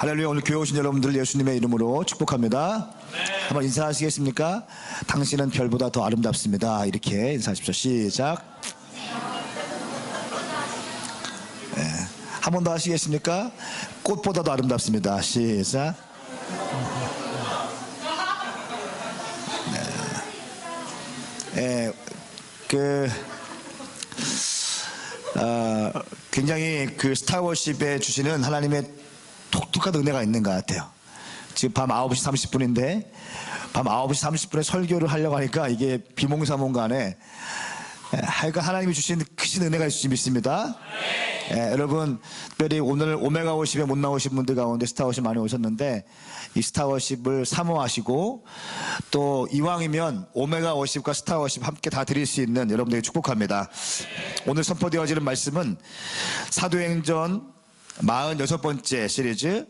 할렐루야. 오늘 교회 오신 여러분들 예수님의 이름으로 축복합니다. 한번 인사하시겠습니까? 당신은 별보다 더 아름답습니다. 이렇게 인사하십시오. 시작. 한 번 더 하시겠습니까? 꽃보다도 아름답습니다. 시작. 굉장히 그 스타워십에 주시는 하나님의 독특한 은혜가 있는 것 같아요. 지금 밤 9시 30분인데 밤 9시 30분에 설교를 하려고 하니까 이게 비몽사몽간에 하여간 하나님이 주신 크신 은혜가 있으시 믿습니다. 여러분 특별히 오늘 오메가 워십에 못 나오신 분들 가운데 스타워십 많이 오셨는데 이 스타워십을 사모하시고 또 이왕이면 오메가 워십과 스타워십 함께 다 드릴 수 있는 여러분들에게 축복합니다. 오늘 선포되어지는 말씀은 사도행전 46번째 시리즈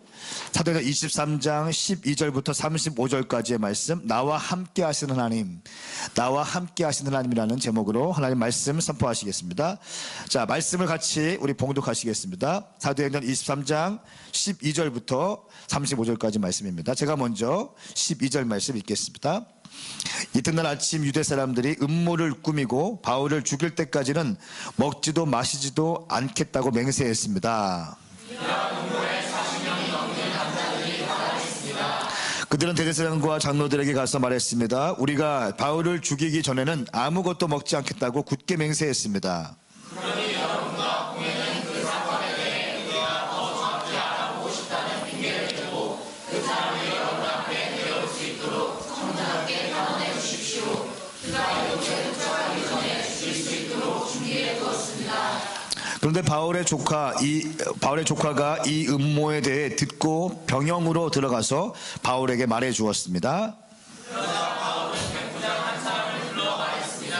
사도행전 23장 12절부터 35절까지의 말씀, 나와 함께 하시는 하나님, 나와 함께 하시는 하나님이라는 제목으로 하나님 말씀 선포하시겠습니다. 자, 말씀을 같이 우리 봉독하시겠습니다. 사도행전 23장 12절부터 35절까지 말씀입니다. 제가 먼저 12절 말씀 읽겠습니다. 이튿날 아침 유대 사람들이 음모를 꾸미고 바울을 죽일 때까지는 먹지도 마시지도 않겠다고 맹세했습니다. 그들은 대제사장과 장로들에게 가서 말했습니다. 우리가 바울을 죽이기 전에는 아무것도 먹지 않겠다고 굳게 맹세했습니다. 그러니 여러분과 공회는 그 사건에 대해 우리가 더 정확히 알아보고 싶다는 핑계를 대고 그 사람을 여러분 앞에 데려올 수 있도록 청자들께 단언해 주십시오. 그가 이곳에 도착하기 전에 죽일 수 있도록 준비해 두었습니다. 그런데 바울의 조카가 이 음모에 대해 듣고 병영으로 들어가서 바울에게 말해 주었습니다. 그러자 바울은 백부장 한 사람을 불러 말했습니다.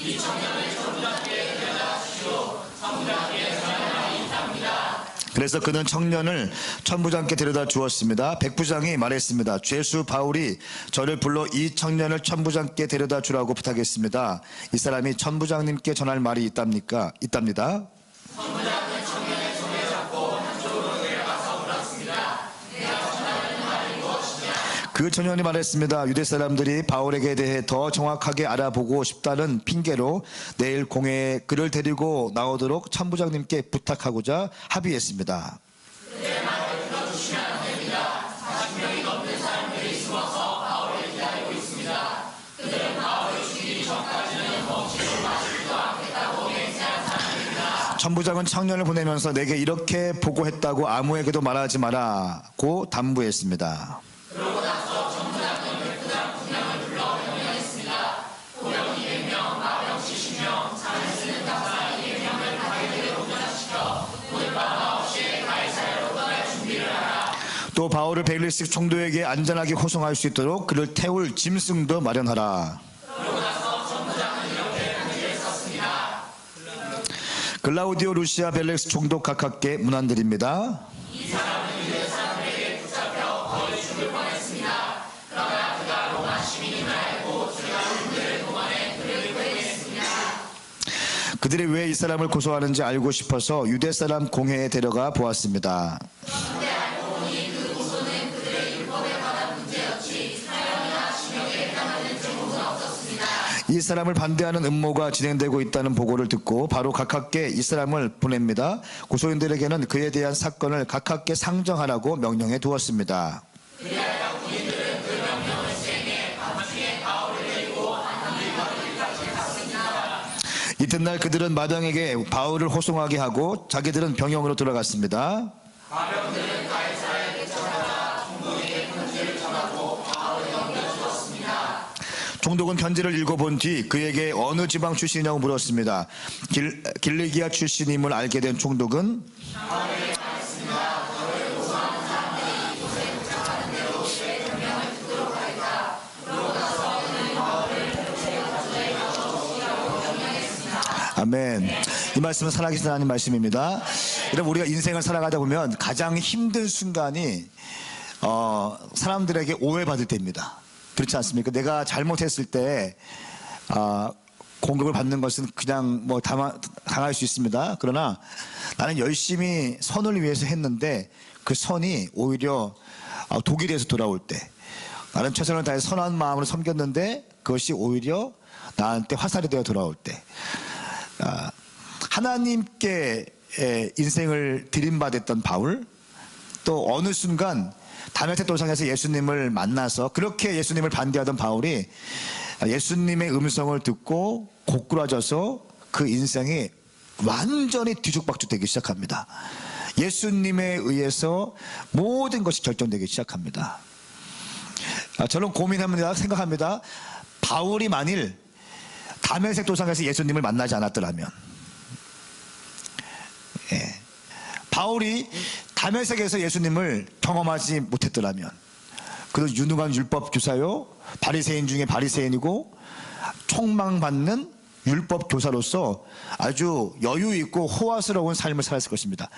이 청년을 천부장께 데려다 주시오. 천부장께 전할 말이 있답니다. 그래서 그는 청년을 천부장께 데려다 주었습니다. 백부장이 말했습니다. 죄수 바울이 저를 불러 이 청년을 천부장께 데려다 주라고 부탁했습니다. 이 사람이 천부장님께 전할 말이 있답니다. 천부장은 청년의 손을 잡고 한쪽으로 내려가서 물었습니다. 내가 전하는 말이 무엇이냐? 그 청년이 말했습니다. 유대 사람들이 바울에게 대해 더 정확하게 알아보고 싶다는 핑계로 내일 공회에 그를 데리고 나오도록 천부장님께 부탁하고자 합의했습니다. 그의 말을 들어주시면 안 됩니다. 40명이 넘는 사람들이 숨어서 바울을 기다리고 있습니다. 그들은 바울을 죽이기 전까지는 먹지도 마시지도 않겠다고 맹세한 사람입니다. 천부장은 청년을 보내면서 내게 이렇게 보고했다고 아무에게도 말하지 마라고 당부했습니다. 그러고 나서 천부장은 백부장 2명을 불러 명령했습니다. 고령 200명, 마병 70명, 잔을 쓰는 답사 200명을 가게들에 동원시켜 오늘 밤 9시에 가이사랴로 떠날 준비를 하라. 또 바울을 베일리스 총독에게 안전하게 호송할 수 있도록 그를 태울 짐승도 마련하라. 글라우디오 루시아 벨렉스 총독 각하께 문안드립니다. 이 사람은 유대 사람들에게 붙잡혀 거의 죽을 뻔했습니다. 그러나 그가 로마 시민임을 알고 제가 그들을 동원해 그를 구해냈습니다. 그들이 왜 이 사람을 고소하는지 알고 싶어서 유대 사람 공회에 데려가 보았습니다. 그런데 알고 보니 그 고소는 그들의 율법에 관한 문제였지 사형이나 징역에 해당하는 제목은 없었습니다. 이 사람을 반대하는 음모가 진행되고 있다는 보고를 듣고 바로 가깝게 이 사람을 보냅니다. 고소인들에게는 그에 대한 사건을 가깝게 상정하라고 명령해 두었습니다. 그리하여 군인들은 그 명령을 수행해 밤중에 바울을 데리고 안디바까지 갔습니다. 이튿날 그들은 마병에게 바울을 호송하게 하고 자기들은 병영으로 돌아갔습니다. 마병들은 가이사랴에 도착하자 총독에게 편지를 전하고 바울을 넘겨주었습니다. 총독은 편지를 읽어본 뒤 그에게 어느 지방 출신이냐고 물었습니다. 길리기아 출신임을 알게 된 총독은 바울에게 말했습니다. 저를 고소하는 사람들이 이곳에 도착하는 대로 그의 변명을 듣도록 하겠다. 그러고 나서 그는 바울을 공동체 가족에 가둬두시라고 명령했습니다. 아멘. 이 말씀은 살아계신 하나님 말씀입니다. 여러분 우리가 인생을 살아가다 보면 가장 힘든 순간이 사람들에게 오해받을 때입니다. 그렇지 않습니까? 내가 잘못했을 때 공격을 받는 것은 그냥 당할 수 있습니다. 그러나 나는 열심히 선을 위해서 했는데 그 선이 오히려 독이 돼서 돌아올 때, 나는 최선을 다해 선한 마음으로 섬겼는데 그것이 오히려 나한테 화살이 되어 돌아올 때, 하나님께 인생을 들임받았던 바울, 또 어느 순간 다메섹 도상에서 예수님을 만나서 그렇게 예수님을 반대하던 바울이 예수님의 음성을 듣고 고꾸라져서 그 인생이 완전히 뒤죽박죽되기 시작합니다. 예수님에 의해서 모든 것이 결정되기 시작합니다. 저는 고민합니다. 생각합니다. 바울이 만일 다메섹 도상에서 예수님을 만나지 않았더라면, 바울이 다메섹에서 예수님을 경험하지 못했더라면, 그도 유능한 율법 교사요, 바리새인 중에 바리새인이고 총망받는 율법 교사로서 아주 여유 있고 호화스러운 삶을 살았을 것입니다.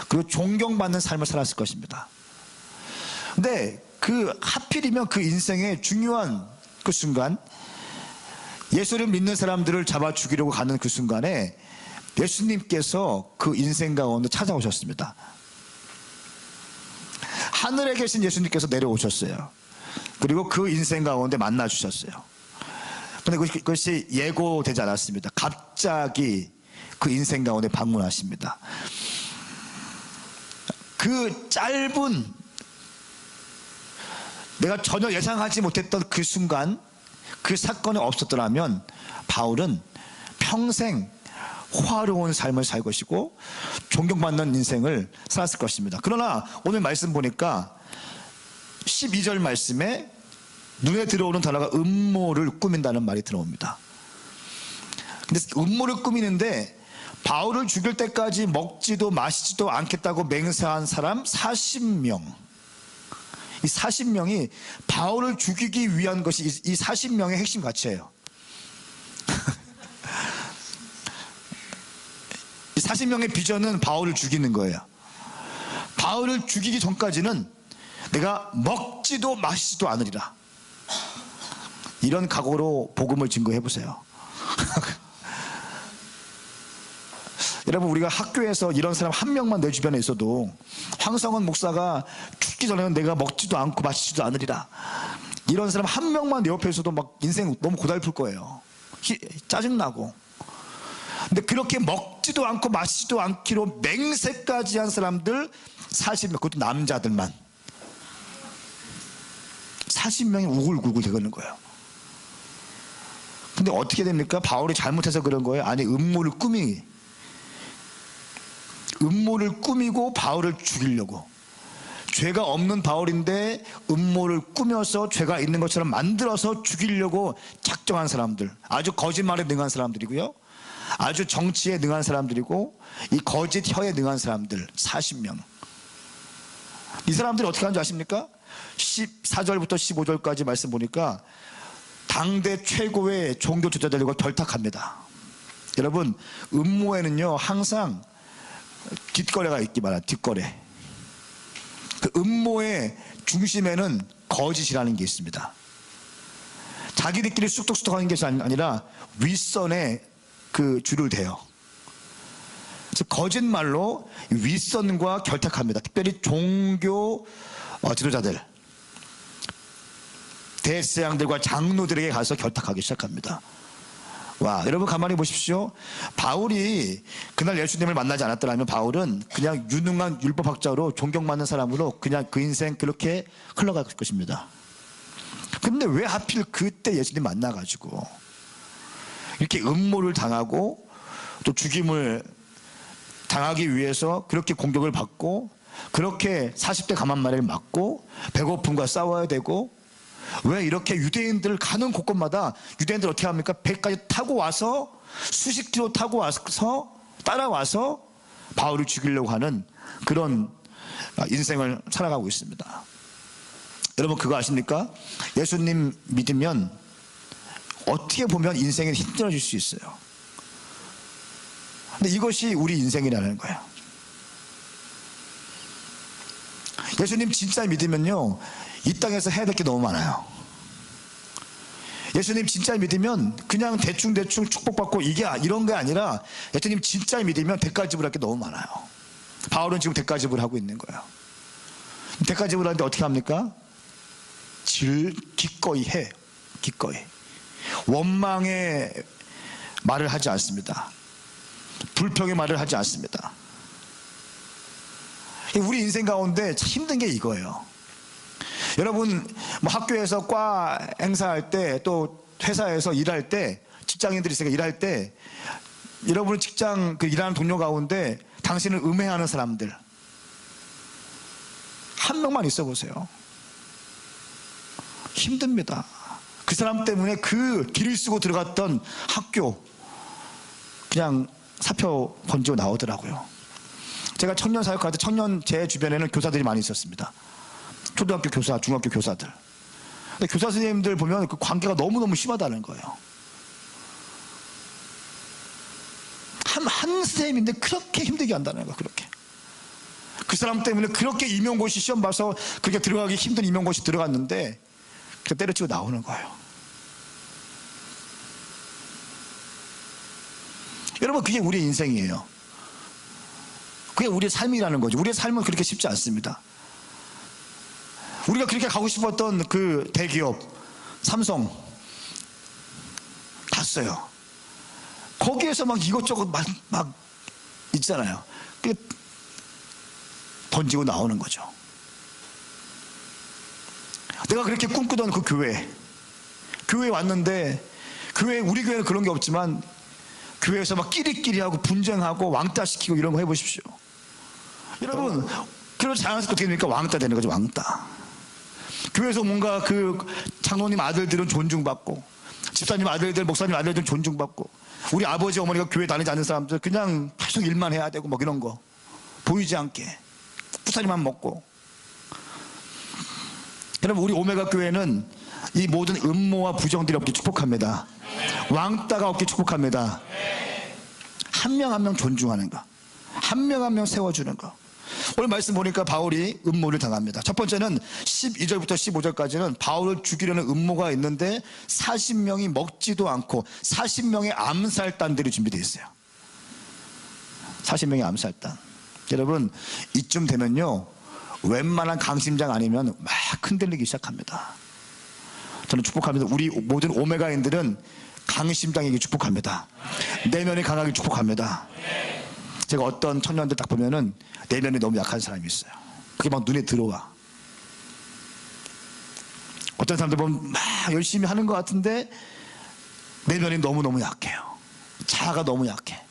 그리고 존경받는 삶을 살았을 것입니다. 근데 하필이면 그 인생의 중요한 그 순간, 예수를 믿는 사람들을 잡아 죽이려고 가는 그 순간에 예수님께서 그 인생 가운데 찾아오셨습니다. 하늘에 계신 예수님께서 내려오셨어요. 그리고 그 인생 가운데 만나 주셨어요. 그런데 그것이 예고되지 않았습니다. 갑자기 그 인생 가운데 방문하십니다. 그 짧은, 내가 전혀 예상하지 못했던 그 순간, 그 사건이 없었더라면 바울은 평생 화려한 삶을 살 것이고 존경받는 인생을 살았을 것입니다. 그러나 오늘 말씀 보니까 12절 말씀에 눈에 들어오는 단어가 음모를 꾸민다는 말이 들어옵니다. 근데 음모를 꾸미는데, 바울을 죽일 때까지 먹지도 마시지도 않겠다고 맹세한 사람 40명, 이 40명이 바울을 죽이기 위한 것이 이 40명의 핵심 가치예요. 이 40명의 비전은 바울을 죽이는 거예요. 바울을 죽이기 전까지는 내가 먹지도 마시지도 않으리라, 이런 각오로 복음을 증거해 보세요. 여러분, 우리가 학교에서 이런 사람 한 명만 내 주변에 있어도, 황성원 목사가 죽기 전에는 내가 먹지도 않고 마시지도 않으리라, 이런 사람 한 명만 내 옆에 있어도 막 인생 너무 고달플 거예요. 짜증나고. 근데 그렇게 먹지도 않고 마시지도 않기로 맹세까지 한 사람들 40명, 그것도 남자들만 40명이 우글우글 되는 거예요. 근데 어떻게 됩니까? 바울이 잘못해서 그런 거예요? 아니, 음모를 꾸미고 바울을 죽이려고, 죄가 없는 바울인데 음모를 꾸며서 죄가 있는 것처럼 만들어서 죽이려고 작정한 사람들, 아주 거짓말에 능한 사람들이고요, 아주 정치에 능한 사람들이고, 이 거짓 혀에 능한 사람들 40명. 이 사람들이 어떻게 하는 줄 아십니까? 14절부터 15절까지 말씀 보니까 당대 최고의 종교 지도자들과 결탁합니다. 여러분, 음모에는요 항상 뒷거래가 있기 바랍니다. 뒷거래. 그 음모의 중심에는 거짓이라는 게 있습니다. 자기들끼리 쑥덕쑥덕 하는 것이 아니라 윗선에 그 줄을 대요. 그래서 거짓말로 윗선과 결탁합니다. 특별히 종교 지도자들, 대제사장들과 장로들에게 가서 결탁하기 시작합니다. 와, 여러분 가만히 보십시오. 바울이 그날 예수님을 만나지 않았더라면 바울은 그냥 유능한 율법학자로 존경받는 사람으로 그냥 그 인생 그렇게 흘러갈 것입니다. 근데 왜 하필 그때 예수님 만나가지고 이렇게 음모를 당하고 또 죽임을 당하기 위해서 그렇게 공격을 받고, 그렇게 40대 가만마리를 맞고 배고픔과 싸워야 되고, 왜 이렇게 유대인들 가는 곳곳마다 유대인들 어떻게 합니까? 배까지 타고 와서 수십 킬로 타고 와서 따라와서 바울을 죽이려고 하는 그런 인생을 살아가고 있습니다. 여러분 그거 아십니까? 예수님 믿으면 어떻게 보면 인생이 힘들어질 수 있어요. 근데 이것이 우리 인생이라는 거예요. 예수님 진짜 믿으면요 이 땅에서 해야 될 게 너무 많아요. 예수님 진짜 믿으면 그냥 대충 축복받고 이런 게 아니라, 예수님 진짜 믿으면 대가지불 할 게 너무 많아요. 바울은 지금 대가지불 하고 있는 거예요. 대가 지불하는데 어떻게 합니까? 기꺼이 해. 기꺼이. 원망의 말을 하지 않습니다. 불평의 말을 하지 않습니다. 우리 인생 가운데 참 힘든 게 이거예요. 여러분, 뭐 학교에서 과 행사할 때, 또 회사에서 일할 때, 직장인들이 있으니까 일할 때, 여러분 직장 일하는 동료 가운데 당신을 음해하는 사람들 한 명만 있어 보세요. 힘듭니다. 그 사람 때문에 그 길을 쓰고 들어갔던 학교 그냥 사표 건지고 나오더라고요. 제가 청년 사역할 때 제 주변에는 교사들이 많이 있었습니다. 초등학교 교사, 중학교 교사들. 근데 교사 선생님들 보면 그 관계가 너무너무 심하다는 거예요. 한 선생님인데 그렇게 힘들게 한다는 거예요. 그렇게. 그 사람 때문에 그렇게 임용고시 시험 봐서 그렇게 들어가기 힘든 임용고시 들어갔는데 그렇게 때려치고 나오는 거예요. 여러분, 그게 우리의 인생이에요. 그게 우리의 삶이라는 거죠. 우리의 삶은 그렇게 쉽지 않습니다. 우리가 그렇게 가고 싶었던 그 대기업 삼성 갔어요. 거기에서 막 이것저것 막 있잖아요. 던지고 나오는 거죠. 내가 그렇게 꿈꾸던 그 교회에 왔는데, 우리 교회는 그런 게 없지만 교회에서 막 끼리끼리 하고 분쟁하고 왕따시키고 이런 거 해보십시오. 여러분, 그런 자연스럽게 어떻게 됩니까? 왕따 되는 거죠. 왕따. 교회에서 뭔가 그 장로님 아들들은 존중받고, 집사님 아들들, 목사님 아들들은 존중받고, 우리 아버지 어머니가 교회 다니지 않는 사람들 그냥 계속 일만 해야 되고 뭐 이런 거 보이지 않게 부사리만 먹고. 여러분, 우리 오메가 교회는 이 모든 음모와 부정들이 없게 축복합니다. 왕따가 없게 축복합니다. 한 명 한 명 존중하는 거, 한 명 한 명 세워주는 거. 오늘 말씀 보니까 바울이 음모를 당합니다. 첫 번째는 12절부터 15절까지는 바울을 죽이려는 음모가 있는데 40명이 먹지도 않고 40명의 암살단들이 준비되어 있어요. 40명의 암살단. 여러분, 이쯤 되면요, 웬만한 강심장 아니면 막 흔들리기 시작합니다. 저는 축복합니다. 우리 모든 오메가인들은 강심장에게 축복합니다. 내면이 강하게 축복합니다. 제가 어떤 청년들 딱 보면은 내면이 너무 약한 사람이 있어요. 그게 막 눈에 들어와. 어떤 사람들 보면 막 열심히 하는 것 같은데 내면이 너무너무 약해요. 자아가 너무 약해.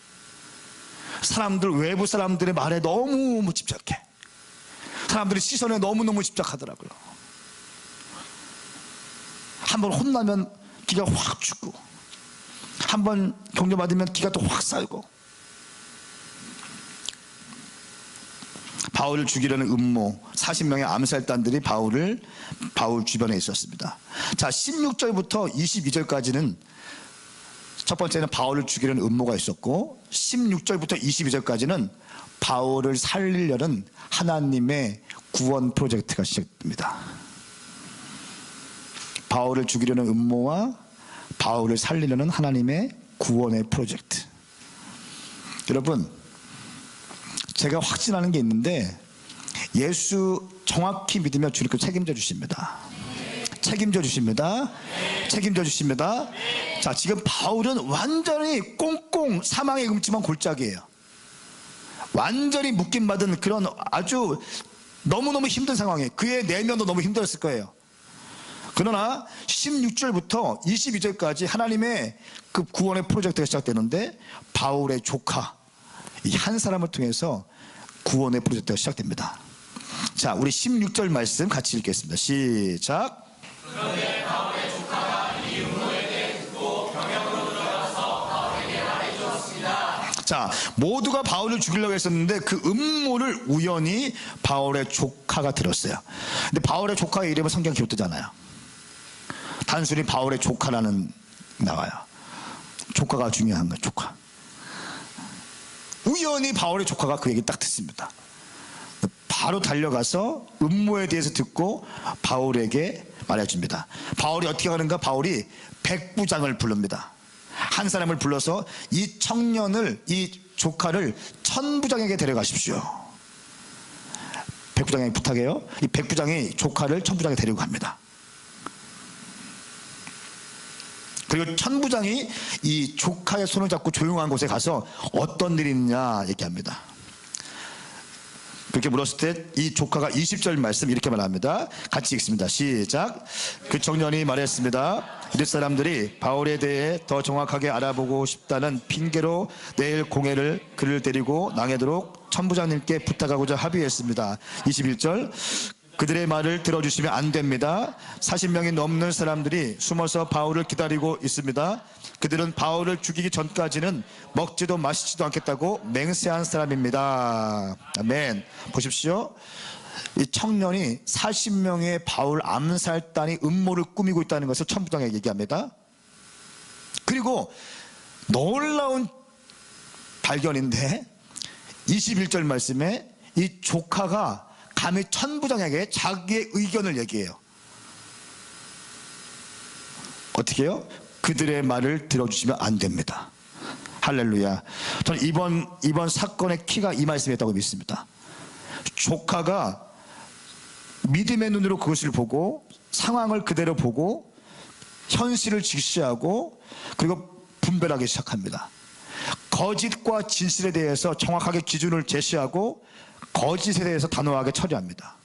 외부 사람들의 말에 너무 집착해. 사람들의 시선에 너무너무 집착하더라고요. 한번 혼나면 기가 확 죽고, 한번 격려받으면 기가 또 확 살고. 바울을 죽이려는 음모, 40명의 암살단들이 바울 주변에 있었습니다. 자, 16절부터 22절까지는 첫 번째는 바울을 죽이려는 음모가 있었고, 16절부터 22절까지는 바울을 살리려는 하나님의 구원 프로젝트가 시작됩니다. 바울을 죽이려는 음모와 바울을 살리려는 하나님의 구원의 프로젝트. 여러분, 제가 확신하는 게 있는데, 예수 정확히 믿으면 주님께 책임져 주십니다. 책임져 주십니다. 책임져 주십니다. 자, 지금 바울은 완전히 꽁꽁 사망의 음침한 골짜기예요. 완전히 묶임받은 그런 아주 너무너무 힘든 상황에, 그의 내면도 너무 힘들었을 거예요. 그러나 16절부터 22절까지 하나님의 그 구원의 프로젝트가 시작되는데, 바울의 조카 이 한 사람을 통해서 구원의 프로젝트가 시작됩니다. 자, 우리 16절 말씀 같이 읽겠습니다. 시작. 그런데 바울의 조카가 이 음모에 대해 듣고 병역으로 들어가서 바울에게 말해주었습니다. 자, 모두가 바울을 죽이려고 했었는데 그 음모를 우연히 바울의 조카가 들었어요. 근데 바울의 조카의 이름은 성경에 기록되잖아요. 단순히 바울의 조카라는 나와요. 조카가 중요한 거예요. 조카. 우연히 바울의 조카가 그 얘기 딱 듣습니다. 바로 달려가서 음모에 대해서 듣고 바울에게 말해줍니다. 바울이 어떻게 하는가? 바울이 백부장을 부릅니다. 한 사람을 불러서 이 청년을, 이 조카를 천부장에게 데려가십시오. 백부장에게 부탁해요. 이 백부장이 조카를 천부장에 데리고 갑니다. 그리고 천부장이 이 조카의 손을 잡고 조용한 곳에 가서 어떤 일이 있냐 얘기합니다. 그렇게 물었을 때 이 조카가 20절 말씀 이렇게 말합니다. 같이 읽습니다. 시작. 그 청년이 말했습니다. 이들 사람들이 바울에 대해 더 정확하게 알아보고 싶다는 핑계로 내일 공회를 그를 데리고 낭에도록 천부장님께 부탁하고자 합의했습니다. 21절. 그들의 말을 들어주시면 안 됩니다. 40명이 넘는 사람들이 숨어서 바울을 기다리고 있습니다. 그들은 바울을 죽이기 전까지는 먹지도 마시지도 않겠다고 맹세한 사람입니다. 아멘. 보십시오. 이 청년이 40명의 바울 암살단이 음모를 꾸미고 있다는 것을 천부장에게 얘기합니다. 그리고 놀라운 발견인데 21절 말씀에 이 조카가 감히 천부장에게 자기의 의견을 얘기해요. 어떻게 해요? 그들의 말을 들어주시면 안 됩니다. 할렐루야. 저는 이번 사건의 키가 이 말씀이었다고 믿습니다. 조카가 믿음의 눈으로 그것을 보고 상황을 그대로 보고 현실을 직시하고 그리고 분별하기 시작합니다. 거짓과 진실에 대해서 정확하게 기준을 제시하고 거짓에 대해서 단호하게 처리합니다.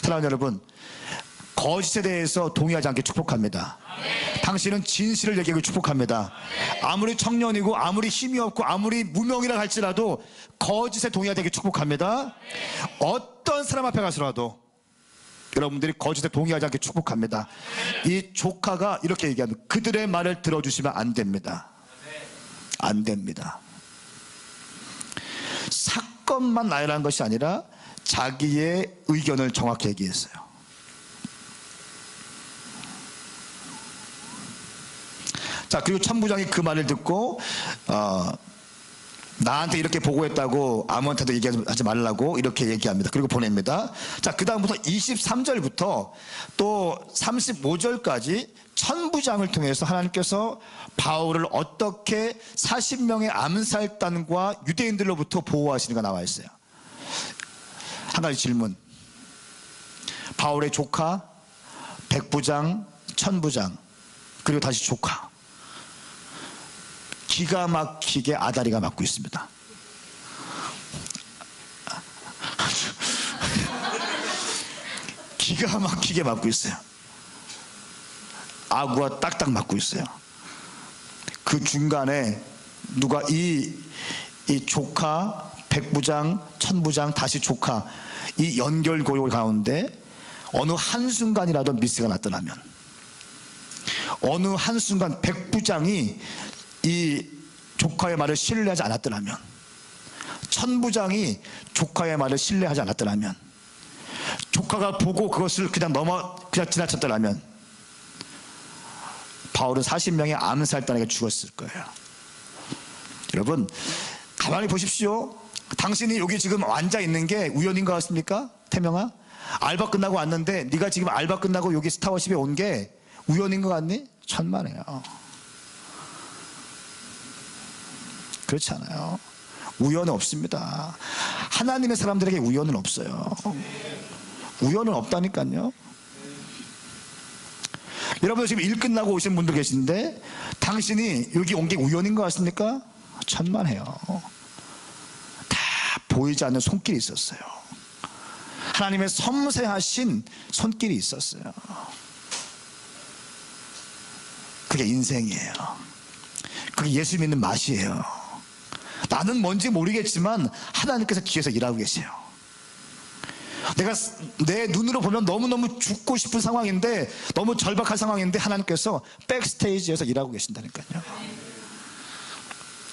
사랑하는 여러분, 거짓에 대해서 동의하지 않게 축복합니다. 당신은 진실을 얘기하고 축복합니다. 아무리 청년이고 아무리 힘이 없고 아무리 무명이라 할지라도 거짓에 동의하지 않게 축복합니다. 어떤 사람 앞에 가서라도 여러분들이 거짓에 동의하지 않게 축복합니다. 이 조카가 이렇게 얘기합니다. 그들의 말을 들어주시면 안 됩니다. 안 됩니다. 사건만 나열한 것이 아니라 자기의 의견을 정확히 얘기했어요. 자, 그리고 천부장이 그 말을 듣고 나한테 이렇게 보고했다고 아무한테도 얘기하지 말라고 이렇게 얘기합니다. 그리고 보냅니다. 자, 그 다음부터 23절부터 또 35절까지 천부장을 통해서 하나님께서 바울을 어떻게 40명의 암살단과 유대인들로부터 보호하시는가 나와 있어요. 한 가지 질문. 바울의 조카, 백부장, 천부장, 그리고 다시 조카. 기가 막히게 아다리가 맞고 있습니다. 기가 막히게 맞고 있어요. 아구가 딱딱 맞고 있어요. 그 중간에 누가 이 조카, 백부장, 천부장, 다시 조카 이 연결고리 가운데 어느 한순간이라도 미스가 났더라면, 어느 한순간 백부장이 이 조카의 말을 신뢰하지 않았더라면, 천부장이 조카의 말을 신뢰하지 않았더라면, 조카가 보고 그것을 그냥 지나쳤더라면 바울은 40명의 암살단에게 죽었을 거예요. 여러분, 가만히 보십시오. 당신이 여기 지금 앉아 있는 게 우연인 것 같습니까? 태명아, 알바 끝나고 왔는데 네가 지금 알바 끝나고 여기 스타워십에 온 게 우연인 것 같니? 천만에요. 그렇지 않아요. 우연은 없습니다. 하나님의 사람들에게 우연은 없어요. 우연은 없다니까요. 여러분, 지금 일 끝나고 오신 분들 계신데 당신이 여기 온 게 우연인 것 같습니까? 천만에요. 다 보이지 않는 손길이 있었어요. 하나님의 섬세하신 손길이 있었어요. 그게 인생이에요. 그게 예수 믿는 맛이에요. 나는 뭔지 모르겠지만 하나님께서 뒤에서 일하고 계세요. 내가 내 눈으로 보면 너무너무 죽고 싶은 상황인데, 너무 절박한 상황인데 하나님께서 백스테이지에서 일하고 계신다니까요.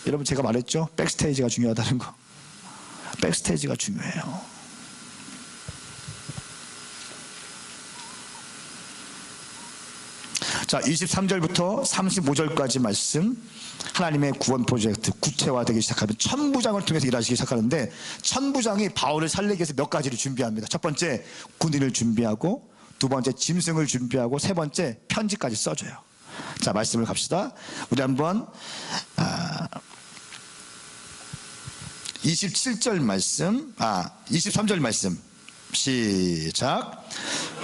여러분, 제가 말했죠? 백스테이지가 중요하다는 거. 백스테이지가 중요해요. 자, 23절부터 35절까지 말씀, 하나님의 구원 프로젝트 구체화되기 시작하면 천부장을 통해서 일하시기 시작하는데, 천부장이 바울을 살리기 위해서 몇 가지를 준비합니다. 첫 번째, 군인을 준비하고, 두 번째, 짐승을 준비하고, 세 번째, 편지까지 써줘요. 자, 말씀을 갑시다. 우리 한번 27절 말씀, 23절 말씀 시작.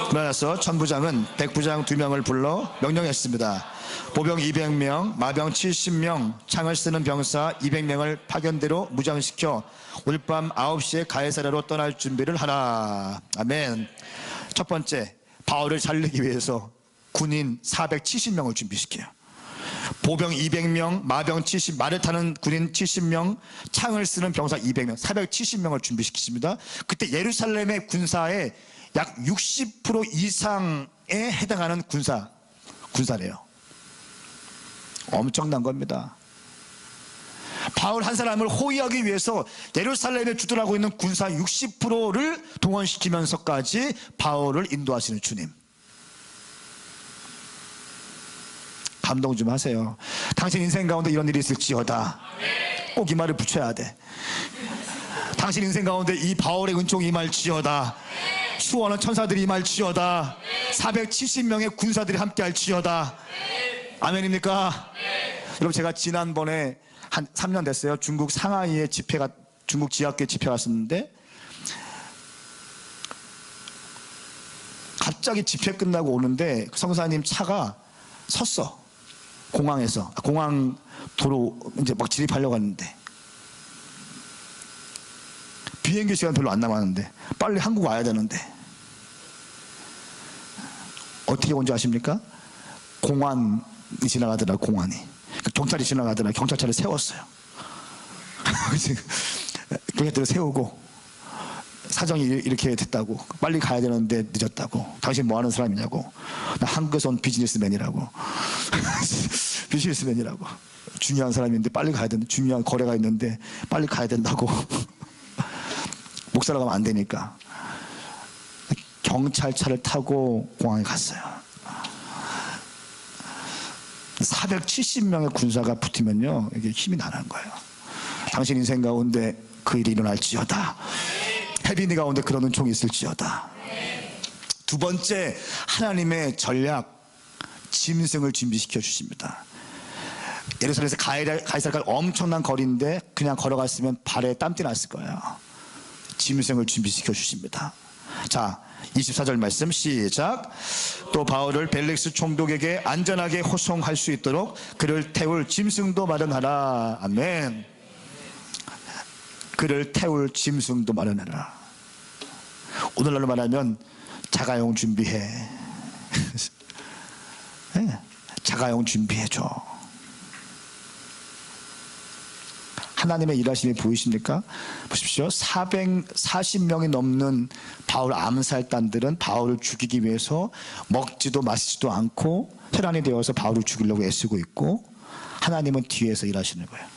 그러나서 천부장은 백부장 2명을 불러 명령했습니다. 보병 200명, 마병 70명, 창을 쓰는 병사 200명을 파견대로 무장시켜 오늘 밤 9시에 가이사랴로 떠날 준비를 하라. 아멘. 첫 번째, 바울을 살리기 위해서 군인 470명을 준비시켜요. 보병 200명, 마병 70, 말을 타는 군인 70명, 창을 쓰는 병사 200명, 470명을 준비시키십니다. 그때 예루살렘의 군사의 약 60% 이상에 해당하는 군사래요. 엄청난 겁니다. 바울 한 사람을 호위하기 위해서 예루살렘에 주둔하고 있는 군사 60%를 동원시키면서까지 바울을 인도하시는 주님. 감동 좀 하세요. 당신 인생 가운데 이런 일이 있을지어다. 꼭 이 말을 붙여야 돼. 당신 인생 가운데 이 바울의 은총이 임할지어다. 수원은 천사들이 임할지어다. 470명의 군사들이 함께할지어다. 아멘입니까? 여러분, 제가 지난번에 한 3년 됐어요. 중국 상하이에 중국 지하교회 집회 갔었는데 갑자기 집회 끝나고 오는데 성사님 차가 섰어. 공항에서 공항 도로 이제 막 진입하려고 하는데 비행기 시간 별로 안 남았는데 빨리 한국 와야 되는데 어떻게 온지 아십니까? 공안이 지나가더라. 공안이 경찰이 지나가더라. 경찰차를 세웠어요. 경찰차를 세우고 사정이 이렇게 됐다고, 빨리 가야 되는데 늦었다고, 당신 뭐 하는 사람이냐고, 나 한국에서 온 비즈니스맨이라고. 비즈니스맨이라고. 중요한 사람인데 빨리 가야 되는데, 중요한 거래가 있는데 빨리 가야 된다고. 목사로 가면 안 되니까 경찰차를 타고 공항에 갔어요. 470명의 군사가 붙으면요, 이게 힘이 나는 거예요. 당신 인생 가운데 그 일이 일어날지어다. 혜빈이 가운데 그런 은총이 있을지어다. 두 번째, 하나님의 전략, 짐승을 준비시켜 주십니다. 예루살렘에서 가이사랴까지 엄청난 거리인데 그냥 걸어갔으면 발에 땀띠 났을 거예요. 짐승을 준비시켜 주십니다. 자, 24절 말씀 시작. 또 바울을 벨릭스 총독에게 안전하게 호송할 수 있도록 그를 태울 짐승도 마련하라. 아멘. 그를 태울 짐승도 마련하라. 오늘날로 말하면 자가용 준비해. 네, 자가용 준비해줘. 하나님의 일하심이 보이십니까? 보십시오. 440명이 넘는 바울 암살단들은 바울을 죽이기 위해서 먹지도 마시지도 않고 혈안이 되어서 바울을 죽이려고 애쓰고 있고, 하나님은 뒤에서 일하시는 거예요.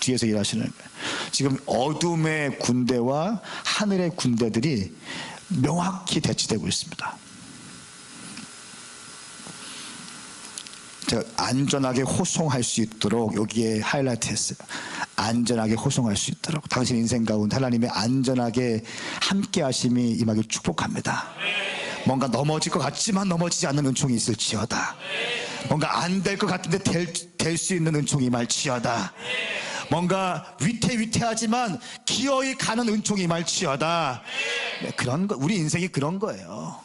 뒤에서 일하시는 거예요. 지금 어둠의 군대와 하늘의 군대들이 명확히 대치되고 있습니다. 제가 안전하게 호송할 수 있도록 여기에 하이라이트 했어요. 안전하게 호송할 수 있도록 당신 인생 가운데 하나님의 안전하게 함께 하심이 임하길 축복합니다. 뭔가 넘어질 것 같지만 넘어지지 않는 은총이 있을지어다. 뭔가 안 될 것 같은데 될 수 있는 은총이 임할지어다. 뭔가 위태위태하지만 기어이 가는 은총이 임할지어다. 네, 그런 거, 우리 인생이 그런 거예요.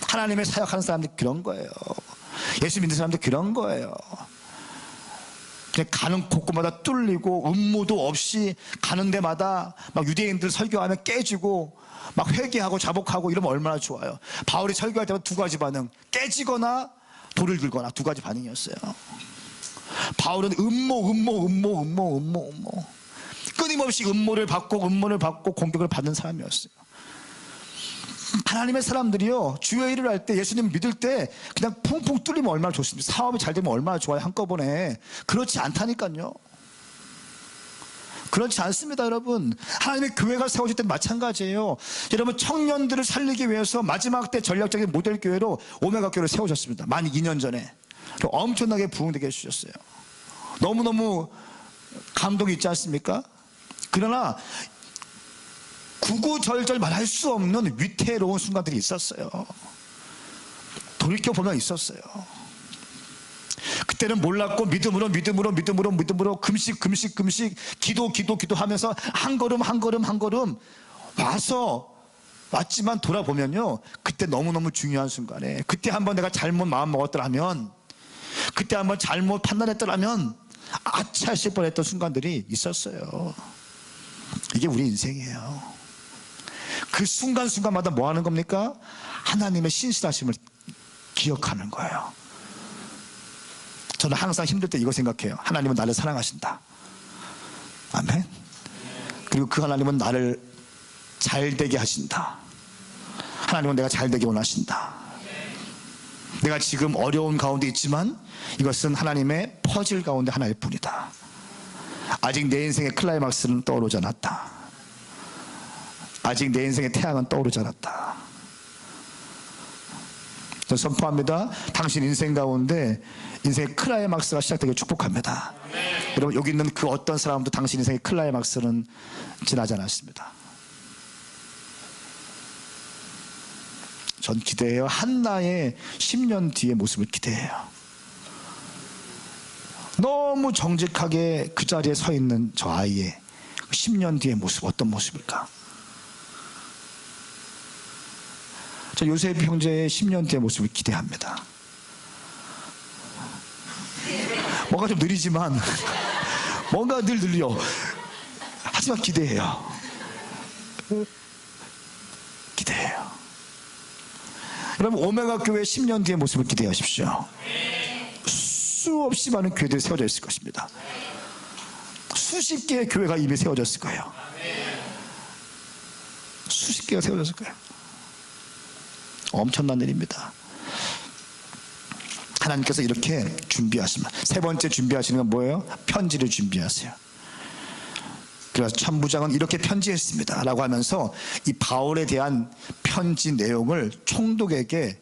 하나님의 사역하는 사람들이 그런 거예요. 예수 믿는 사람들 그런 거예요. 그냥 가는 곳곳마다 뚫리고 음모도 없이 가는 데마다 막 유대인들 설교하면 깨지고 막 회개하고 자복하고 이러면 얼마나 좋아요. 바울이 설교할 때마다 두 가지 반응, 깨지거나 돌을 들거나 두 가지 반응이었어요. 바울은 음모 끊임없이 음모를 받고 공격을 받는 사람이었어요. 하나님의 사람들이요, 주의 일을 할 때, 예수님 믿을 때 그냥 퐁퐁 뚫리면 얼마나 좋습니까? 사업이 잘 되면 얼마나 좋아요, 한꺼번에. 그렇지 않다니까요. 그렇지 않습니다, 여러분. 하나님의 교회가 세워질 때 마찬가지예요. 여러분, 청년들을 살리기 위해서 마지막 때 전략적인 모델 교회로 오메가 교회를 세우셨습니다. 만 2년 전에. 엄청나게 부흥되게 해주셨어요. 너무너무 감동이 있지 않습니까? 그러나 구구절절 말할 수 없는 위태로운 순간들이 있었어요. 돌이켜보면 있었어요. 그때 그때는 몰랐고 믿음으로 금식 기도하면서 한 걸음 와서 왔지만 돌아보면요, 그때 너무너무 중요한 순간에, 그때 한번 내가 잘못 마음 먹었더라면, 그때 한번 잘못 판단했더라면 아차했을 뻔했던 순간들이 있었어요. 이게 우리 인생이에요. 그 순간순간마다 뭐 하는 겁니까? 하나님의 신실하심을 기억하는 거예요. 저는 항상 힘들 때 이거 생각해요. 하나님은 나를 사랑하신다. 아멘. 그리고 그 하나님은 나를 잘되게 하신다. 하나님은 내가 잘되게 원하신다. 내가 지금 어려운 가운데 있지만 이것은 하나님의 퍼즐 가운데 하나일 뿐이다. 아직 내 인생의 클라이막스는 떠오르지 않았다. 아직 내 인생의 태양은 떠오르지 않았다. 저는 선포합니다. 당신 인생 가운데 인생의 클라이막스가 시작되길 축복합니다. 여러분, 여기 있는 그 어떤 사람도 당신 인생의 클라이막스는 지나지 않았습니다. 전 기대해요. 한나의 10년 뒤의 모습을 기대해요. 너무 정직하게 그 자리에 서 있는 저 아이의 10년 뒤의 모습, 어떤 모습일까? 저 요셉 형제의 10년 뒤의 모습을 기대합니다. 뭔가 좀 느리지만 뭔가 늘 느려. 하지만 기대해요. 기대해요. 여러분, 오메가 교회 10년 뒤의 모습을 기대하십시오. 수없이 많은 교회들이 세워져 있을 것입니다. 수십 개의 교회가 이미 세워졌을 거예요. 수십 개가 세워졌을 거예요. 엄청난 일입니다. 하나님께서 이렇게 준비하시면, 세 번째 준비하시는 건 뭐예요? 편지를 준비하세요. 그래서 천부장은 이렇게 편지했습니다 라고 하면서 이 바울에 대한 편지 내용을 총독에게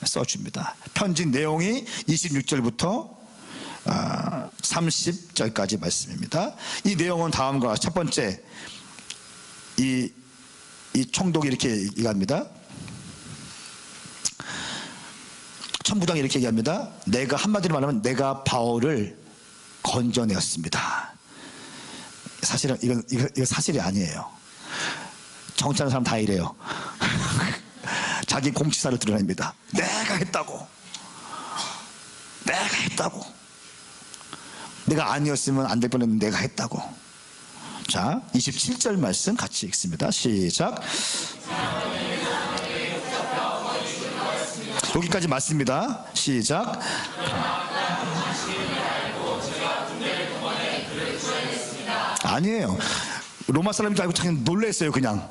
써줍니다. 편지 내용이 26절부터 30절까지 말씀입니다. 이 내용은 다음과 첫 번째, 이 총독이 이렇게 얘기합니다. 천부장이 이렇게 얘기합니다. 내가, 한마디로 말하면 내가 바울을 건져내었습니다. 사실은 이거 사실이 아니에요. 정치하는 사람 다 이래요. 자기 공치사를 드러냅니다. 내가 했다고. 내가 아니었으면 안 될 뻔했는데 내가 했다고. 자, 27절 말씀 같이 읽습니다. 시작. 여기까지 맞습니다. 시작. 아니에요. 로마 사람인 알고 자기는 놀랬어요. 그냥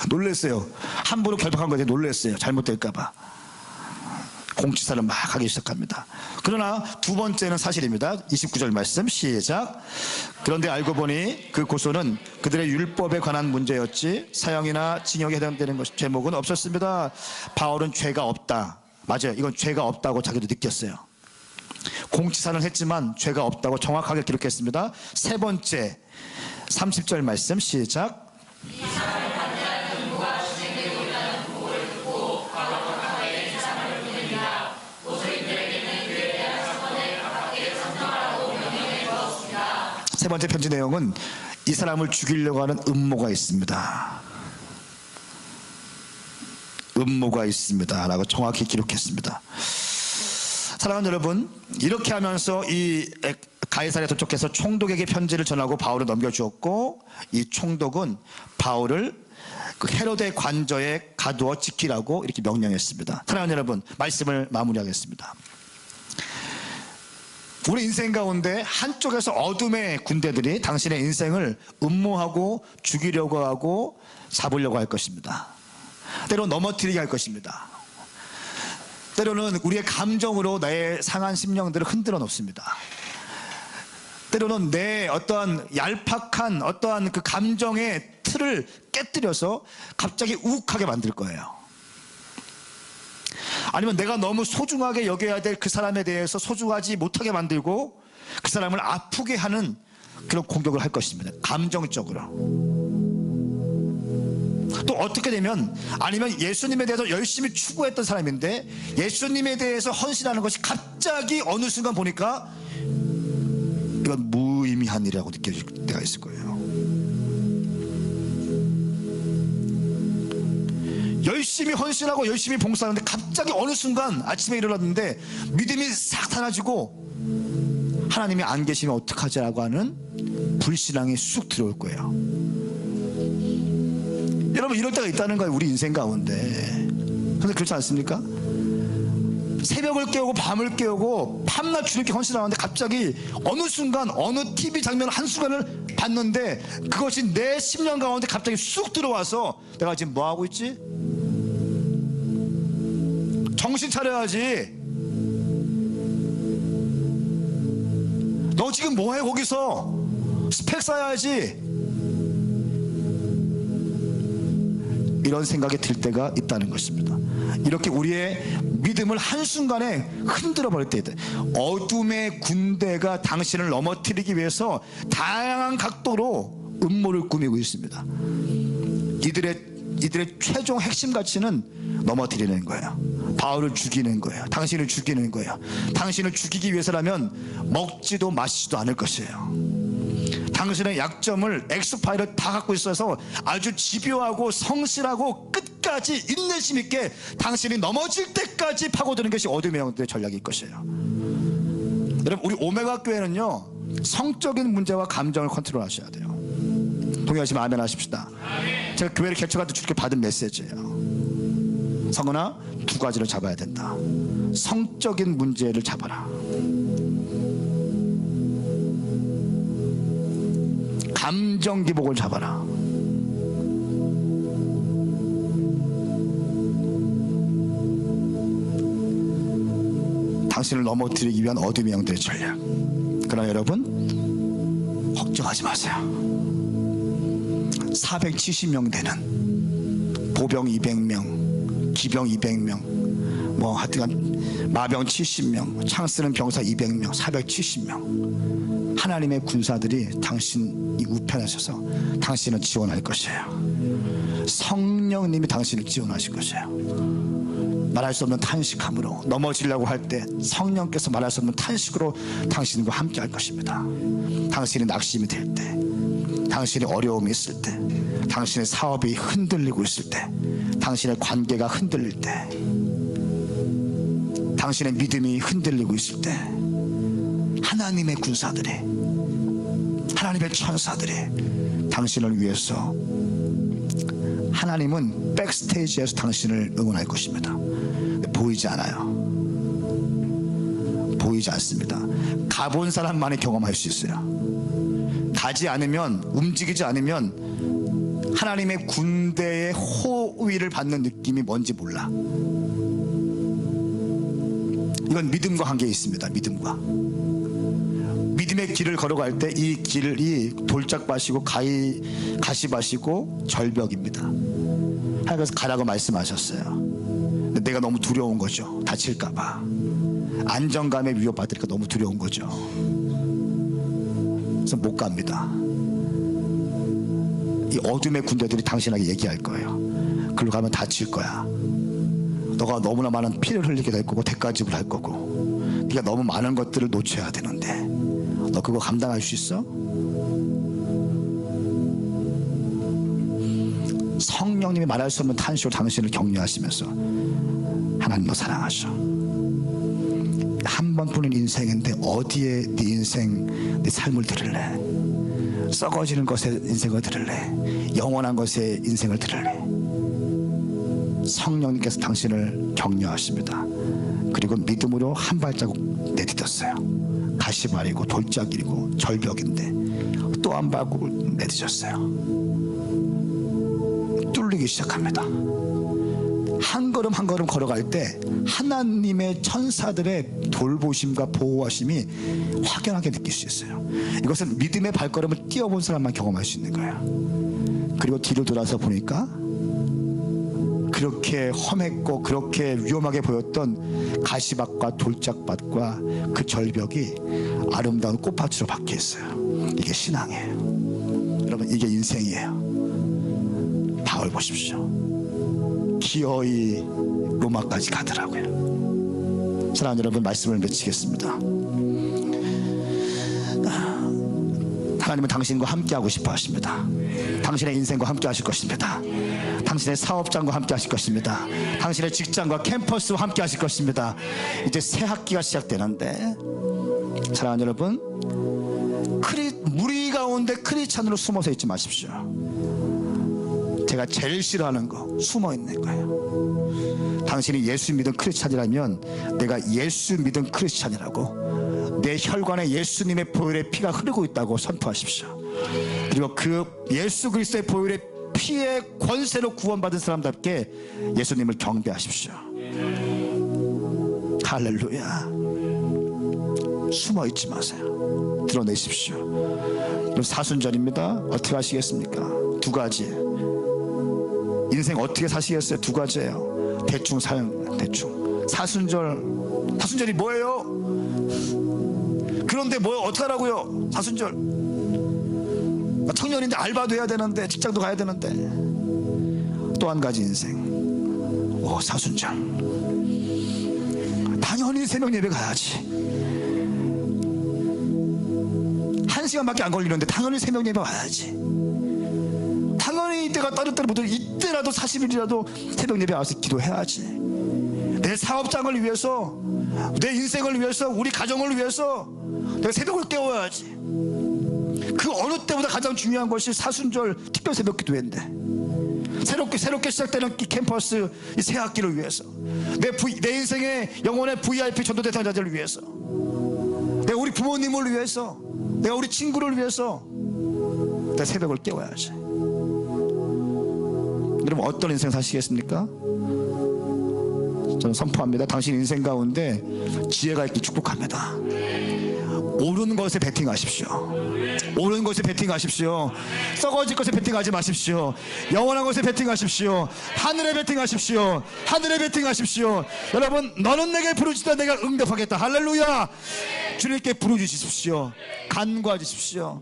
놀랬어요. 함부로 결박한 거지. 놀랬어요. 잘못될까봐. 공치사를 막 하기 시작합니다. 그러나 두 번째는 사실입니다. 29절 말씀 시작. 그런데 알고 보니 그 고소는 그들의 율법에 관한 문제였지 사형이나 징역에 해당되는 것 제목은 없었습니다. 바울은 죄가 없다. 맞아요. 이건 죄가 없다고 자기도 느꼈어요. 공치사는 했지만 죄가 없다고 정확하게 기록했습니다. 세 번째 30절 말씀 시작. 세 번째 편지 내용은 이 사람을 죽이려고 하는 음모가 있습니다. 음모가 있습니다 라고 정확히 기록했습니다. 사랑하는 여러분, 이렇게 하면서 이 가이사랴에 도착해서 총독에게 편지를 전하고 바울을 넘겨주었고, 이 총독은 바울을 그 헤로데 관저에 가두어 지키라고 이렇게 명령했습니다. 사랑하는 여러분, 말씀을 마무리하겠습니다. 우리 인생 가운데 한쪽에서 어둠의 군대들이 당신의 인생을 음모하고 죽이려고 하고 잡으려고 할 것입니다. 때로 넘어뜨리게 할 것입니다. 때로는 우리의 감정으로 나의 상한 심령들을 흔들어 놓습니다. 때로는 내 어떠한 얄팍한 어떠한 그 감정의 틀을 깨뜨려서 갑자기 우욱하게 만들 거예요. 아니면 내가 너무 소중하게 여겨야 될 그 사람에 대해서 소중하지 못하게 만들고 그 사람을 아프게 하는 그런 공격을 할 것입니다. 감정적으로. 또 어떻게 되면, 아니면 예수님에 대해서 열심히 추구했던 사람인데 예수님에 대해서 헌신하는 것이 갑자기 어느 순간 보니까 이건 무의미한 일이라고 느껴질 때가 있을 거예요. 열심히 헌신하고 열심히 봉사하는데 갑자기 어느 순간 아침에 일어났는데 믿음이 싹 사라지고 하나님이 안 계시면 어떡하지라고 하는 불신앙이 쑥 들어올 거예요. 여러분, 이럴 때가 있다는 거예요, 우리 인생 가운데. 그런데 그렇지 않습니까? 새벽을 깨우고 밤을 깨우고 밤낮 주님께 헌신하는데 갑자기 어느 순간 어느 TV 장면 한순간을 봤는데 그것이 내 심령 가운데 갑자기 쑥 들어와서 내가 지금 뭐 하고 있지? 정신 차려야지. 너 지금 뭐해 거기서? 스펙 쌓아야지. 이런 생각이 들 때가 있다는 것입니다. 이렇게 우리의 믿음을 한순간에 흔들어 버릴 때 있다. 어둠의 군대가 당신을 넘어뜨리기 위해서 다양한 각도로 음모를 꾸미고 있습니다. 이들의 최종 핵심 가치는 넘어뜨리는 거예요. 바울을 죽이는 거예요. 당신을 죽이는 거예요. 당신을 죽이기 위해서라면 먹지도 마시지도 않을 것이에요. 당신의 약점을 엑스파일을 다 갖고 있어서 아주 집요하고 성실하고 끝까지 인내심 있게 당신이 넘어질 때까지 파고드는 것이 어둠의 영들의 전략일 것이에요. 여러분, 우리 오메가 교회는요, 성적인 문제와 감정을 컨트롤하셔야 돼요. 동의하시면 아멘 하십시다. 제가 교회를 개척할 때 주님께 받은 메시지예요. 성은아, 두 가지를 잡아야 된다. 성적인 문제를 잡아라. 감정 기복을 잡아라. 당신을 넘어뜨리기 위한 어둠의 영들의 전략. 그러나 여러분, 걱정하지 마세요. 470명 되는 보병 200명, 기병 200명, 뭐 하여튼 마병 70명, 창쓰는 병사 200명, 470명, 하나님의 군사들이 당신이 우편하셔서 당신을 지원할 것이에요. 성령님이 당신을 지원하실 것이에요. 말할 수 없는 탄식함으로, 넘어지려고 할 때 성령께서 말할 수 없는 탄식으로 당신과 함께 할 것입니다. 당신이 낙심이 될 때, 당신의 어려움이 있을 때, 당신의 사업이 흔들리고 있을 때, 당신의 관계가 흔들릴 때, 당신의 믿음이 흔들리고 있을 때, 하나님의 군사들이, 하나님의 천사들이 당신을 위해서, 하나님은 백스테이지에서 당신을 응원할 것입니다. 보이지 않아요. 보이지 않습니다. 가본 사람만이 경험할 수 있어요. 가지 않으면, 움직이지 않으면 하나님의 군대의 호위를 받는 느낌이 뭔지 몰라. 이건 믿음과 관계에 있습니다. 믿음의 길을 걸어갈 때 이 길이 돌짝밭이고 가시밭이고 절벽입니다. 하나님께서 가라고 말씀하셨어요. 근데 내가 너무 두려운 거죠. 다칠까봐. 안정감에 위협받으니까 너무 두려운 거죠. 그래서 못 갑니다. 이 어둠의 군대들이 당신에게 얘기할 거예요. 글로 가면 다칠 거야. 너가 너무나 많은 피를 흘리게 될 거고 대가집을 할 거고, 네가 너무 많은 것들을 놓쳐야 되는데 너 그거 감당할 수 있어? 성령님이 말할 수 없는 탄식으로 당신을 격려하시면서, 하나님 너 사랑하셔. 한 번뿐인 인생인데 어디에 네 인생, 네 삶을 들을래? 썩어지는 것의 인생을 들을래? 영원한 것의 인생을 들을래? 성령님께서 당신을 격려하십니다. 그리고 믿음으로 한 발자국 내딛었어요. 가시밭이고 돌짝이고 절벽인데 또 한 발자국을 내딛었어요. 뚫리기 시작합니다. 한 걸음 한 걸음 걸어갈 때 하나님의 천사들의 돌보심과 보호하심이 확연하게 느낄 수 있어요. 이것은 믿음의 발걸음을 뛰어본 사람만 경험할 수 있는 거예요. 그리고 뒤로 돌아서 보니까 그렇게 험했고 그렇게 위험하게 보였던 가시밭과 돌짝밭과 그 절벽이 아름다운 꽃밭으로 바뀌어 있어요. 이게 신앙이에요. 여러분, 이게 인생이에요. 거울 보십시오. 기어이 로마까지 가더라고요. 사랑하는 여러분, 말씀을 맺히겠습니다. 하나님은 당신과 함께 하고 싶어 하십니다. 당신의 인생과 함께 하실 것입니다. 당신의 사업장과 함께 하실 것입니다. 당신의 직장과 캠퍼스와 함께 하실 것입니다. 이제 새 학기가 시작되는데, 사랑하는 여러분, 무리 가운데 크리스찬으로 숨어서 있지 마십시오. 제가 제일 싫어하는 거, 숨어 있는 거예요. 당신이 예수 믿은 크리스찬이라면 내가 예수 믿은 크리스찬이라고, 내 혈관에 예수님의 보혈의 피가 흐르고 있다고 선포하십시오. 그리고 그 예수 그리스도의 보혈의 피의 권세로 구원받은 사람답게 예수님을 경배하십시오. 할렐루야. 숨어 있지 마세요. 드러내십시오. 사순절입니다. 어떻게 하시겠습니까? 두 가지. 인생 어떻게 사시겠어요? 두 가지예요. 대충 사용, 대충. 사순절이 뭐예요? 그런데 뭐 어떡하라고요? 사순절. 청년인데 알바도 해야 되는데, 직장도 가야 되는데. 또 한 가지 인생. 사순절. 당연히 새벽 예배 가야지. 1시간밖에 안 걸리는데 당연히 새벽 예배 와야지. 당연히 이때가 다른 때로 못해도 이때라도 40일이라도 새벽 예배 와서 기도해야지. 내 사업장을 위해서, 내 인생을 위해서, 우리 가정을 위해서 내가 새벽을 깨워야지. 그 어느 때보다 가장 중요한 것이 사순절 특별 새벽 기도회인데, 새롭게 시작되는 이 캠퍼스, 이 새 학기를 위해서, 내 인생의 영혼의 VIP 전도 대상자들을 위해서, 내가 우리 부모님을 위해서, 내가 우리 친구를 위해서 내가 새벽을 깨워야지. 여러분, 어떤 인생 사시겠습니까? 저는 선포합니다. 당신 인생 가운데 지혜가 있길 축복합니다. 옳은 것에 베팅하십시오. 옳은 것에 베팅하십시오. 썩어질 것에 베팅하지 마십시오. 영원한 것에 베팅하십시오. 하늘에 베팅하십시오. 하늘에 베팅하십시오. 여러분, 너는 내게 부르짖다 내가 응답하겠다. 할렐루야. 주님께 부르짖으십시오. 간구하십시오.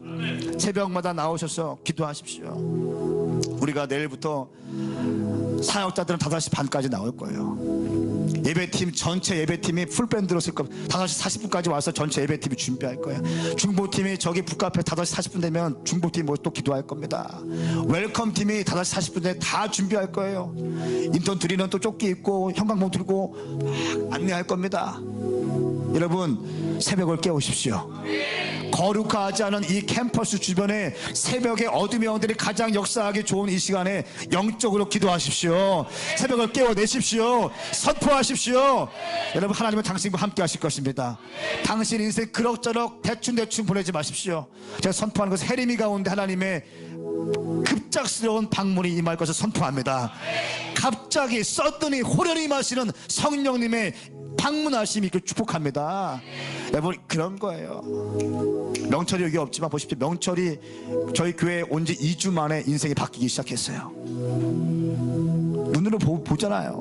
새벽마다 나오셔서 기도하십시오. 우리가 내일부터 사역자들은 5시 반까지 나올 거예요. 예배팀, 전체 예배팀이 풀밴드로 쓸 겁니다. 5시 40분까지 와서 전체 예배팀이 준비할 거예요. 중보팀이 저기 북카페 5시 40분 되면 중보팀이 모여서 또 기도할 겁니다. 웰컴팀이 5시 40분 되면 다 준비할 거예요. 인턴 둘이는 또 조끼 입고 형광봉 들고 막 안내할 겁니다. 여러분, 새벽을 깨우십시오. 거룩하지 않은 이 캠퍼스 주변에 새벽에 어둠의 영들이 가장 역사하기 좋은 이 시간에 영적으로 기도하십시오. 새벽을 깨워내십시오. 선포하십시오. 여러분, 하나님은 당신과 함께 하실 것입니다. 당신 인생 그럭저럭 대충 보내지 마십시오. 제가 선포하는 것은 해리미 가운데 하나님의 급작스러운 방문이 임할 것을 선포합니다. 갑자기 서든이 호련히 임하시는 성령님의 방문하심이 그 축복합니다. 여러분, 그런 거예요. 명철이 여기 없지만 보십시오. 명철이 저희 교회에 온 지 2주 만에 인생이 바뀌기 시작했어요. 눈으로 보잖아요.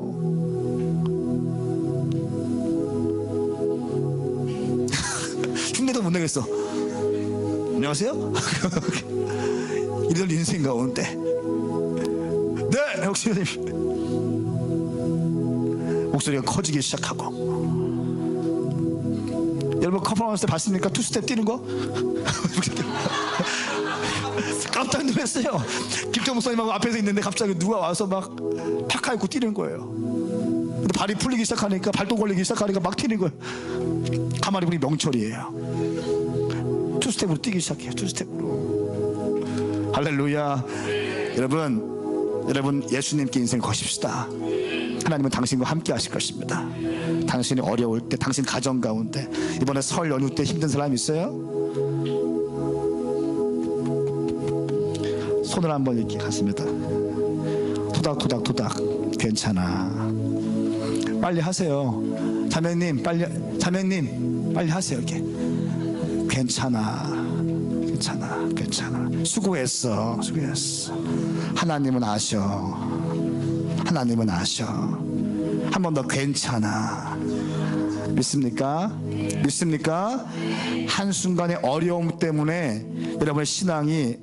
흉내도 못 내겠어. 안녕하세요? 이런 인생 가운데, 네, 역시 목소리가 커지기 시작하고. 여러분, 커퍼런스 때 봤습니까? 투스텝 뛰는 거? 깜짝 놀랐어요. 김태형 목사님하고 앞에서 있는데 갑자기 누가 와서 막 파카 입고 뛰는 거예요. 근데 발이 풀리기 시작하니까, 발동 걸리기 시작하니까 막 뛰는 거예요. 가만히 보니 명철이에요. 투스텝으로 뛰기 시작해요. 투스텝으로. 할렐루야. 여러분, 예수님께 인생을 거십시다. 하나님은 당신과 함께 하실 것입니다. 당신이 어려울 때, 당신 가정 가운데, 이번에 설 연휴 때 힘든 사람 있어요? 손을 한번 이렇게 가슴에다 토닥토닥. 괜찮아. 빨리 하세요. 자매님 빨리 하세요. 이렇게. 괜찮아. 수고했어. 하나님은 아셔. 한 번 더 괜찮아. 믿습니까? 한순간의 어려움 때문에 여러분의 신앙이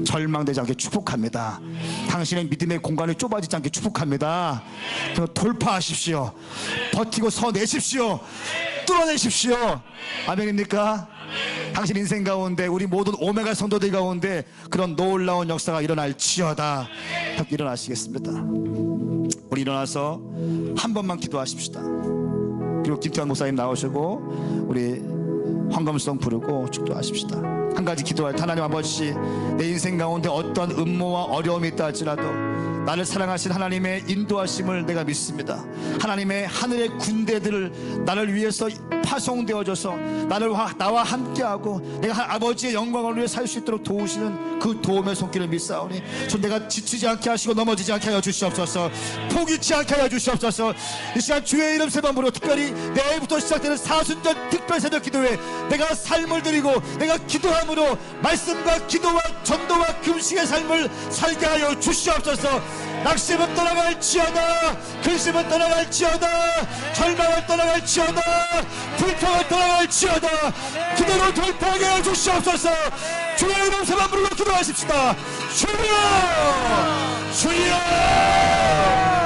절망되지 않게 축복합니다. 당신의 믿음의 공간이 좁아지지 않게 축복합니다. 돌파하십시오. 버티고 서내십시오. 뚫어내십시오. 아멘입니까? 당신 인생 가운데 우리 모든 오메가 성도들 가운데 그런 놀라운 역사가 일어날지어다. 일어나시겠습니다. 우리 일어나서 한 번만 기도하십시다. 그리고 김태환 목사님 나오시고 우리 황금송 부르고 축도하십시다. 한 가지 기도할 때, 하나님 아버지, 내 인생 가운데 어떤 음모와 어려움이 있다 할지라도 나를 사랑하신 하나님의 인도하심을 내가 믿습니다. 하나님의 하늘의 군대들을 나를 위해서 파송되어져서 나와 함께하고 내가 아버지의 영광을 위해 살 수 있도록 도우시는 그 도움의 손길을 믿사오니 전 내가 지치지 않게 하시고 넘어지지 않게 하여 주시옵소서. 포기치 않게 하여 주시옵소서. 이 시간 주의 이름 세 번 부르고 특별히 내일부터 시작되는 사순절 특별 새벽 기도에 내가 삶을 드리고 내가 기도함으로 말씀과 기도와 전도와 금식의 삶을 살게 하여 주시옵소서. 낙심은 떠나갈지어다. 근심은 떠나갈지어다. 절망은 떠나갈지어다. 불평은 떠나갈지어다. 기도로 돌파하게 하여 주시옵소서. 주의 이름 세 번 부르고 기도하십시다. 주여, 주여.